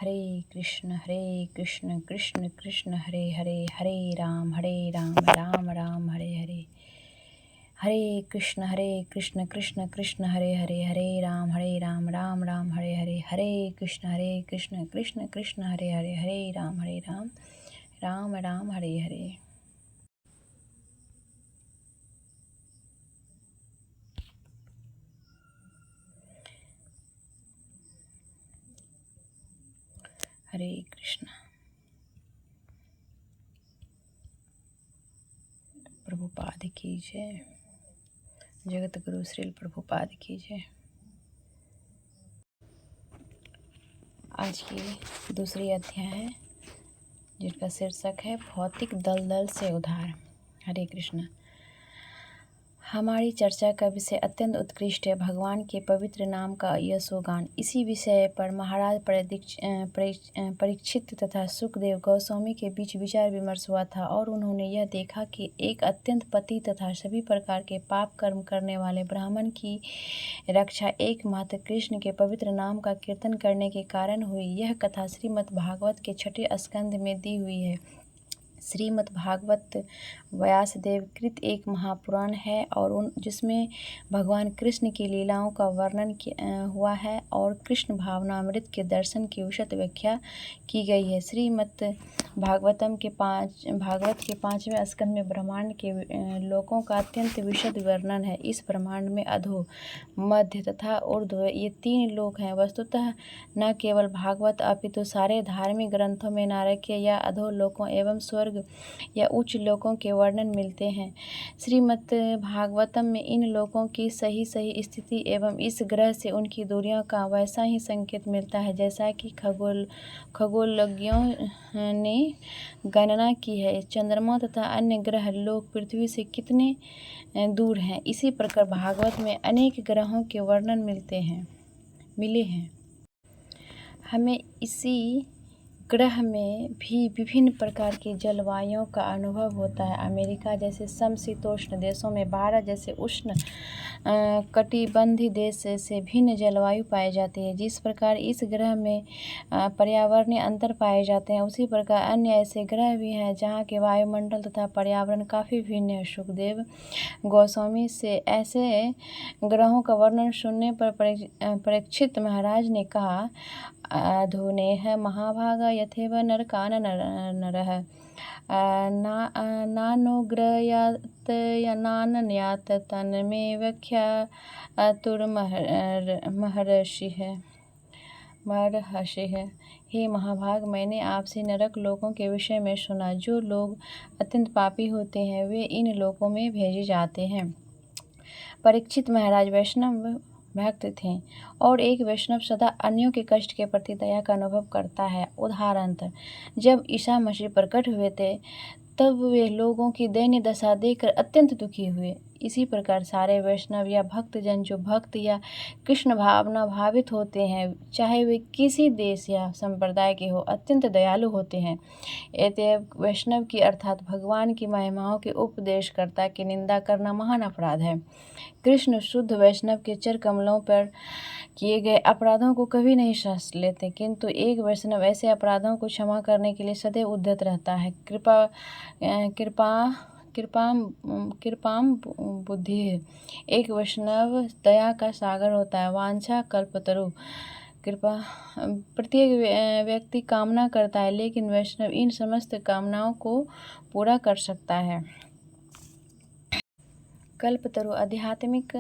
हरे कृष्ण कृष्ण कृष्ण हरे हरे, हरे राम राम राम हरे हरे। हरे कृष्ण कृष्ण कृष्ण हरे हरे, हरे राम राम राम हरे हरे। हरे कृष्ण कृष्ण कृष्ण हरे हरे, हरे राम राम राम हरे हरे। हरे कृष्ण। प्रभुपाद की जय। जगत गुरु श्रील प्रभुपाद की जय। आज की दूसरी अध्याय है जिसका शीर्षक है भौतिक दलदल से उद्धार। हरे कृष्ण। हमारी चर्चा का विषय अत्यंत उत्कृष्ट है, भगवान के पवित्र नाम का यशोगान। इसी विषय पर महाराज परीक्षित तथा सुखदेव गोस्वामी के बीच विचार विमर्श हुआ था और उन्होंने यह देखा कि एक अत्यंत पति तथा सभी प्रकार के पाप कर्म करने वाले ब्राह्मण की रक्षा एकमात्र कृष्ण के पवित्र नाम का कीर्तन करने के कारण हुई। यह कथा श्रीमद् भागवत के 6 स्कंद में दी हुई है। श्रीमद् भागवत व्यासदेव कृत एक महापुराण है और जिसमें भगवान कृष्ण की लीलाओं का वर्णन हुआ है और कृष्ण भावनामृत के दर्शन की विशद व्याख्या की गई है। श्रीमद् भागवत के 5वें स्कंद में ब्रह्मांड के लोकों का अत्यंत विशद वर्णन है। इस ब्रह्मांड में अधो, मध्य तथा ऊर्ध्व ये 3 लोक हैं। वस्तुतः न केवल भागवत अपितु सारे धार्मिक ग्रंथों में नारकीय या अधो लोकों एवं स्वर्ग या उच्च लोकों के वर्णन मिलते हैं। श्रीमद् भागवतम में इन लोकों की सही स्थिति एवं इस ग्रह से उनकी दूरियों का वैसा ही संकेत मिलता है जैसा कि खगोलज्ञों ने गणना की है। चंद्रमा तथा अन्य ग्रह लोक पृथ्वी से कितने दूर हैं, इसी प्रकार भागवत में अनेक ग्रहों के वर्णन मिले हैं। हमें इसी ग्रह में भी विभिन्न प्रकार की जलवायुओं का अनुभव होता है। अमेरिका जैसे समशीतोष्ण देशों में भारत जैसे उष्ण कटिबंधीय देश से भिन्न जलवायु पाई जाती है। जिस प्रकार इस ग्रह में पर्यावरणीय अंतर पाए जाते हैं, उसी प्रकार अन्य ऐसे ग्रह भी हैं जहाँ के वायुमंडल तथा पर्यावरण काफ़ी भिन्न है। सुखदेव गोस्वामी से ऐसे ग्रहों का वर्णन सुनने पर परीक्षित महाराज ने कहा, अधुनेह महाभागा यथेव नरकान नरः नानुग्रयात् यनानन्यात् तन्मे महर्षिः। हे महाभाग, मैंने आपसे नरक लोकों के विषय में सुना। जो लोग अत्यंत पापी होते हैं वे इन लोकों में भेजे जाते हैं। परीक्षित महाराज वैष्णव भक्त थे और एक वैष्णव सदा अन्यों के कष्ट के प्रति दया का अनुभव करता है। उदाहरणतः जब ईसा मसीह प्रकट हुए थे तब वे लोगों की दयनीय दशा देखकर अत्यंत दुखी हुए। इसी प्रकार सारे वैष्णव या भक्तजन जो भक्त या कृष्ण भावना भावित होते हैं, चाहे वे किसी देश या संप्रदाय के हो, अत्यंत दयालु होते हैं। अतएव वैष्णव की अर्थात भगवान की महिमाओं के उपदेशकर्ता की निंदा करना महान अपराध है। कृष्ण शुद्ध वैष्णव के चर कमलों पर किए गए अपराधों को कभी नहीं सह लेते, किंतु एक वैष्णव ऐसे अपराधों को क्षमा करने के लिए सदैव उद्यत रहता है। कृपाम बुद्धि। एक वैष्णव दया का सागर होता है। वांछा कल्पतरु। कृपा प्रत्येक व्यक्ति कामना करता है, लेकिन वैष्णव इन समस्त कामनाओं को पूरा कर सकता है। कल्पतरु आध्यात्मिक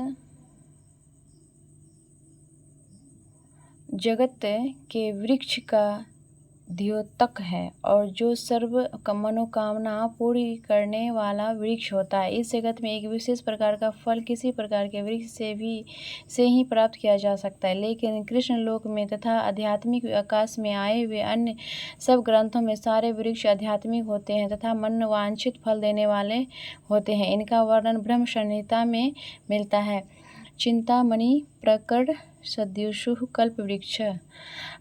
जगत के वृक्ष का द्योतक है और जो सर्व मनोकामना पूरी करने वाला वृक्ष होता है। इस जगत में एक विशेष प्रकार का फल किसी प्रकार के वृक्ष से ही प्राप्त किया जा सकता है, लेकिन कृष्ण लोक में तथा आध्यात्मिक आकाश में आए हुए अन्य सब ग्रंथों में सारे वृक्ष आध्यात्मिक होते हैं तथा मनोवांछित फल देने वाले होते हैं। इनका वर्णन ब्रह्म संहिता में मिलता है। चिंतामणि, प्रकट, सद्युषु कल्प वृक्ष।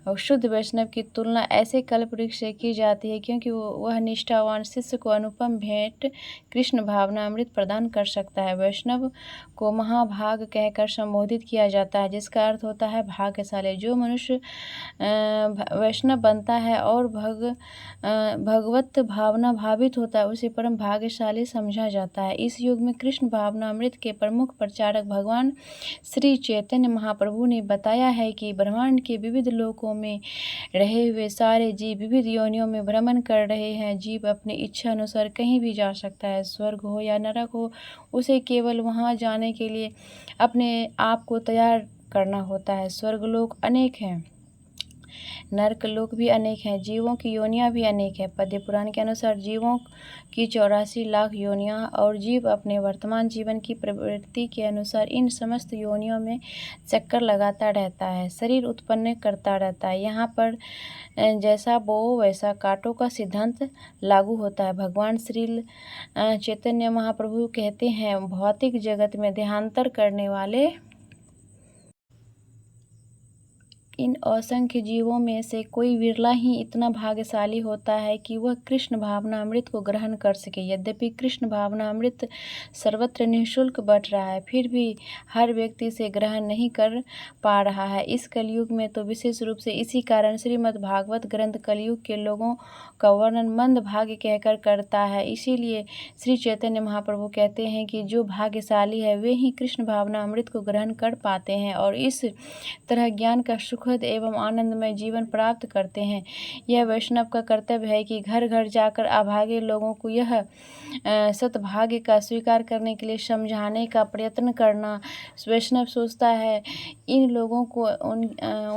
और शुद्ध वैष्णव की तुलना ऐसे कल्प वृक्ष से की जाती है क्योंकि वह निष्ठावान शिष्य को अनुपम भेंट कृष्ण भावना अमृत प्रदान कर सकता है। वैष्णव को महाभाग कहकर संबोधित किया जाता है, जिसका अर्थ होता है भाग्यशाली। जो मनुष्य वैष्णव बनता है और भगवत भावना भावित होता है, उसे परम भाग्यशाली समझा जाता है। इस युग में कृष्ण भावना अमृत के प्रमुख प्रचारक भगवान श्री चैतन्य महाप्रभु ने बताया है कि ब्रह्मांड के विविध लोकों में रहे हुए सारे जीव विविध योनियों में भ्रमण कर रहे हैं। जीव अपनी इच्छा अनुसार कहीं भी जा सकता है, स्वर्ग हो या नरक हो, उसे केवल वहां जाने के लिए अपने आप को तैयार करना होता है। स्वर्गलोक अनेक हैं, नरक लोक भी अनेक हैं, जीवों की योनियां भी अनेक हैं। पद्म पुराण के अनुसार जीवों की 84 लाख योनियां और जीव अपने वर्तमान जीवन की प्रवृत्ति के अनुसार इन समस्त योनियों में चक्कर लगाता रहता है, शरीर उत्पन्न करता रहता है। यहाँ पर जैसा बोओ वैसा काटो का सिद्धांत लागू होता है। भगवान श्री चैतन्य महाप्रभु कहते हैं, भौतिक जगत में देहांतर करने वाले इन असंख्य जीवों में से कोई विरला ही इतना भाग्यशाली होता है कि वह कृष्ण भावना अमृत को ग्रहण कर सके। यद्यपि कृष्ण भावना अमृत सर्वत्र निःशुल्क बंट रहा है, फिर भी हर व्यक्ति इसे ग्रहण नहीं कर पा रहा है। इस कलयुग में तो विशेष रूप से इसी कारण श्रीमद् भागवत ग्रंथ कलयुग के लोगों का वर्णन मंद भाग्य कहकर करता है। इसीलिए श्री चैतन्य महाप्रभु कहते हैं कि जो भाग्यशाली है वे ही कृष्ण भावना अमृत को ग्रहण कर पाते हैं और इस तरह ज्ञान का सुखद एवं आनंदमय जीवन प्राप्त करते हैं। यह वैष्णव का कर्तव्य है कि घर घर जाकर अभागे लोगों को यह सद्भाग्य का स्वीकार करने के लिए समझाने का प्रयत्न करना। वैष्णव सोचता है इन लोगों को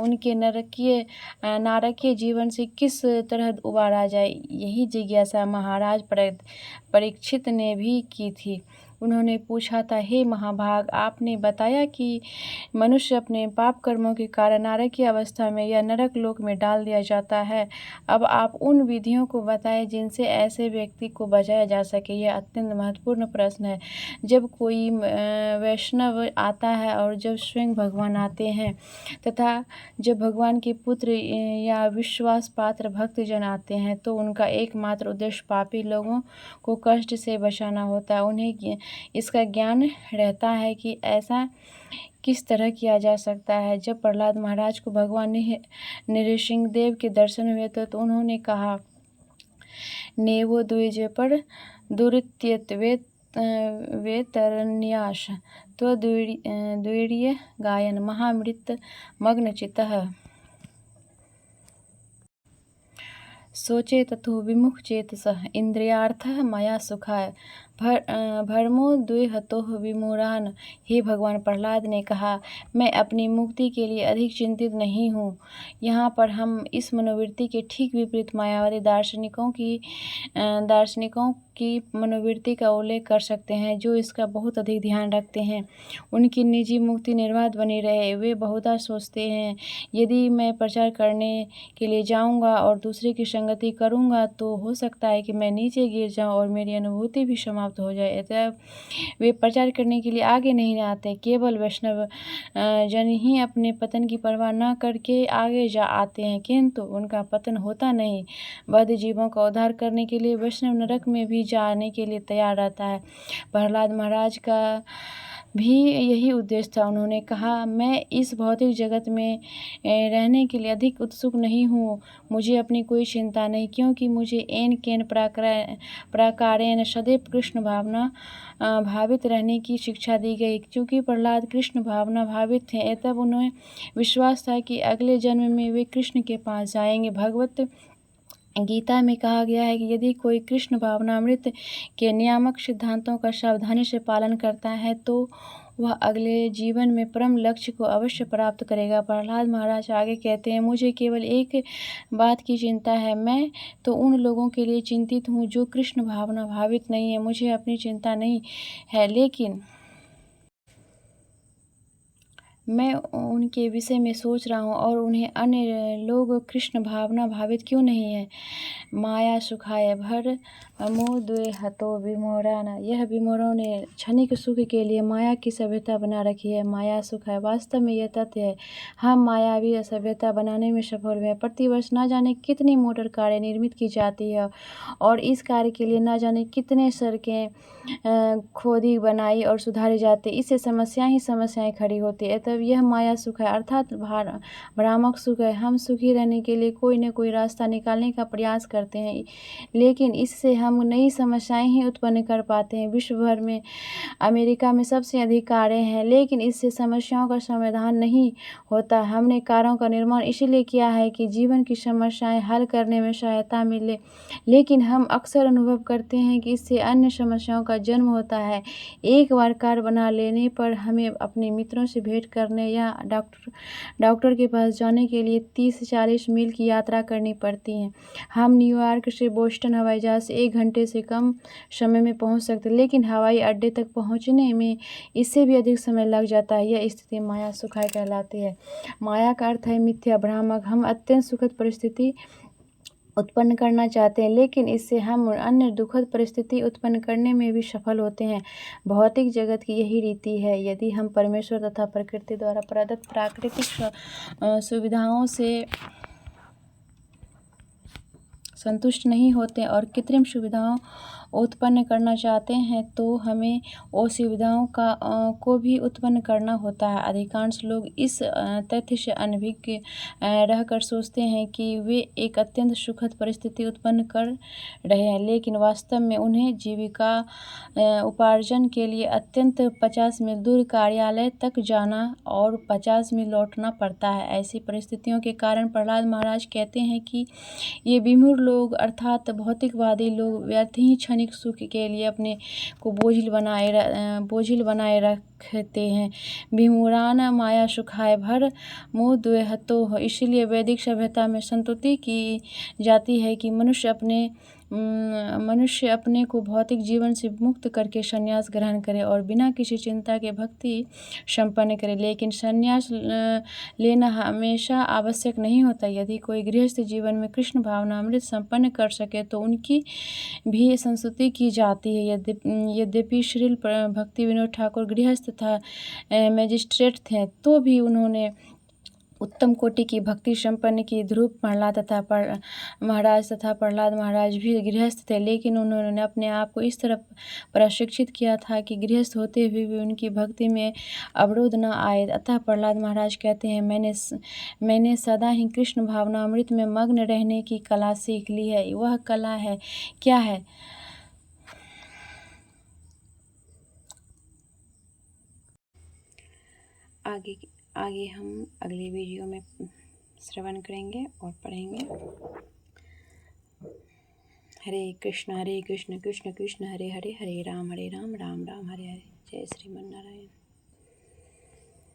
उनके नारकीय जीवन से किस तरह उबारा जाए। यही जिज्ञासा महाराज परीक्षित ने भी की थी। उन्होंने पूछा था, हे महाभाग, आपने बताया कि मनुष्य अपने पाप कर्मों के कारण नारकीय अवस्था में या नरक लोक में डाल दिया जाता है। अब आप उन विधियों को बताएं जिनसे ऐसे व्यक्ति को बचाया जा सके। यह अत्यंत महत्वपूर्ण प्रश्न है। जब कोई वैष्णव आता है और जब स्वयं भगवान आते हैं तथा जब भगवान के पुत्र या विश्वास पात्र भक्तजन आते हैं तो उनका एकमात्र उद्देश्य पापी लोगों को कष्ट से बचाना होता है। उन्हें इसका ज्ञान रहता है कि ऐसा किस तरह किया जा सकता है। जब प्रहलाद महाराज को भगवान नृसिंहदेव के दर्शन हुए तो उन्होंने कहा, नेवो द्विज पर दुरित्यत्वे वेतरन्यास त्वद्वीर्य गायन महामृत मग्नचित्तः सोचे तथो विमुख चेतसः इंद्रियार्थः मया सुखाय भरमो द्विहतोः विमूढ़ान्। हे भगवान, प्रहलाद ने कहा, मैं अपनी मुक्ति के लिए अधिक चिंतित नहीं हूँ। यहाँ पर हम इस मनोवृत्ति के ठीक विपरीत मायावादी दार्शनिकों की मनोवृत्ति का उल्लेख कर सकते हैं, जो इसका बहुत अधिक ध्यान रखते हैं। उनकी निजी मुक्ति निर्बाध बनी रहे। वे बहुधा सोचते हैं, यदि मैं प्रचार करने के लिए जाऊंगा और दूसरे की संगति करूंगा तो हो सकता है कि मैं नीचे गिर जाऊं और मेरी अनुभूति भी समाप्त हो जाए। अतः वे प्रचार करने के लिए आगे नहीं आते। केवल वैष्णव जन ही अपने पतन की परवाह न करके आगे जा आते हैं, किंतु उनका पतन होता नहीं। बद्ध जीवों का उद्धार करने के लिए वैष्णव नरक में भी जाने के लिए तैयार रहता है। प्रहलाद महाराज का भी यही उद्देश्य था। उन्होंने कहा, मैं इस भौतिक जगत में रहने के लिए अधिक उत्सुक नहीं हूँ। मुझे अपनी कोई चिंता नहीं, क्योंकि मुझे एन केन प्राकारेण सदैव कृष्ण भावना भावित रहने की शिक्षा दी गई। क्योंकि प्रहलाद कृष्ण भावना भावित थे, तब उन्हें विश्वास था कि अगले जन्म में वे कृष्ण के पास जाएंगे। भगवत गीता में कहा गया है कि यदि कोई कृष्ण भावनामृत के नियामक सिद्धांतों का सावधानी से पालन करता है तो वह अगले जीवन में परम लक्ष्य को अवश्य प्राप्त करेगा। प्रहलाद महाराज आगे कहते हैं, मुझे केवल एक बात की चिंता है। मैं तो उन लोगों के लिए चिंतित हूँ जो कृष्ण भावना भावित नहीं है। मुझे अपनी चिंता नहीं है, लेकिन मैं उनके विषय में सोच रहा हूँ और उन्हें अन्य लोग कृष्ण भावना भावित क्यों नहीं है। माया सुखाय भर मोह द्वे हतो विमोराना। यह विमोरों ने क्षणिक सुख के लिए माया की सभ्यता बना रखी है। माया सुख है, वास्तव में यह तथ्य है हम मायावी सभ्यता बनाने में सफल हुए। प्रतिवर्ष न जाने कितनी मोटर कारें निर्मित की जाती है और इस कार्य के लिए न जाने कितने सड़कें खोदी बनाई और सुधारे जाते। इससे समस्याएं खड़ी होती है। तब यह माया सुख है अर्थात भ्रामक सुख है। हम सुखी रहने के लिए कोई न कोई रास्ता निकालने का प्रयास करते हैं, लेकिन इससे हम नई समस्याएं ही उत्पन्न कर पाते हैं। विश्व भर में अमेरिका में सबसे अधिक कारें हैं, लेकिन इससे समस्याओं का समाधान नहीं होता। हमने कारों का निर्माण इसलिए किया है कि जीवन की समस्याएं हल करने में सहायता मिले, लेकिन हम अक्सर अनुभव करते हैं कि इससे अन्य समस्याओं का जन्म होता है। एक बार कार बना लेने पर हमें अपने मित्रों से भेंट करने या डॉक्टर के पास जाने के लिए 30 से 40 मील की यात्रा करनी पड़ती है। हम न्यूयॉर्क से बोस्टन हवाई जहाज से 1 घंटे से कम समय में पहुंच सकते हैं, लेकिन हवाई अड्डे तक पहुंचने में इससे भी अधिक समय लग जाता है। यह स्थिति माया सुखाय कहलाती है। माया का अर्थ है मिथ्या, भ्रामक। हम अत्यंत सुखद परिस्थिति उत्पन्न करना चाहते हैं, लेकिन इससे हम अन्य दुखद परिस्थिति उत्पन्न करने में भी सफल होते हैं। भौतिक जगत की यही रीति है। यदि हम परमेश्वर तथा प्रकृति द्वारा प्रदत्त प्राकृतिक सुविधाओं से संतुष्ट नहीं होते और कृत्रिम सुविधाओं उत्पन्न करना चाहते हैं, तो हमें वो सुविधाओं को भी उत्पन्न करना होता है। अधिकांश लोग इस तथ्य से अनभिज्ञ रहकर सोचते हैं कि वे एक अत्यंत सुखद परिस्थिति उत्पन्न कर रहे हैं, लेकिन वास्तव में उन्हें जीविका उपार्जन के लिए अत्यंत 50 मील दूर कार्यालय तक जाना और 50 मील लौटना पड़ता है। ऐसी परिस्थितियों के कारण प्रहलाद महाराज कहते हैं कि ये विमूढ़ लोग अर्थात भौतिकवादी लोग व्यर्थ ही क्षणिक सुख के लिए अपने को बोझिल बनाए रखते हैं। विमूढ़ान माया सुखाय भर मोह द्वे हतो। इसलिए वैदिक सभ्यता में संतुति की जाती है कि मनुष्य अपने को भौतिक जीवन से मुक्त करके संन्यास ग्रहण करे और बिना किसी चिंता के भक्ति संपन्न करे। लेकिन संन्यास लेना हमेशा आवश्यक नहीं होता। यदि कोई गृहस्थ जीवन में कृष्ण भावनामृत संपन्न कर सके तो उनकी भी संस्तुति की जाती है। यद्यपि श्रील भक्ति विनोद ठाकुर गृहस्थ तथा मैजिस्ट्रेट थे, तो भी उन्होंने उत्तम कोटि की भक्ति संपन्न की। ध्रुव प्रहलाद महाराज भी गृहस्थ थे, लेकिन उन्होंने अपने आप को इस तरह प्रशिक्षित किया था कि गृहस्थ होते हुए भी उनकी भक्ति में अवरोध न आए। अतः प्रहलाद महाराज कहते हैं, मैंने सदा ही कृष्ण भावनामृत में मग्न रहने की कला सीख ली है। वह कला है क्या है? आगे हम अगली वीडियो में श्रवण करेंगे और पढ़ेंगे। हरे कृष्ण कृष्ण कृष्ण हरे हरे, हरे राम राम राम हरे हरे। जय श्रीमन नारायण।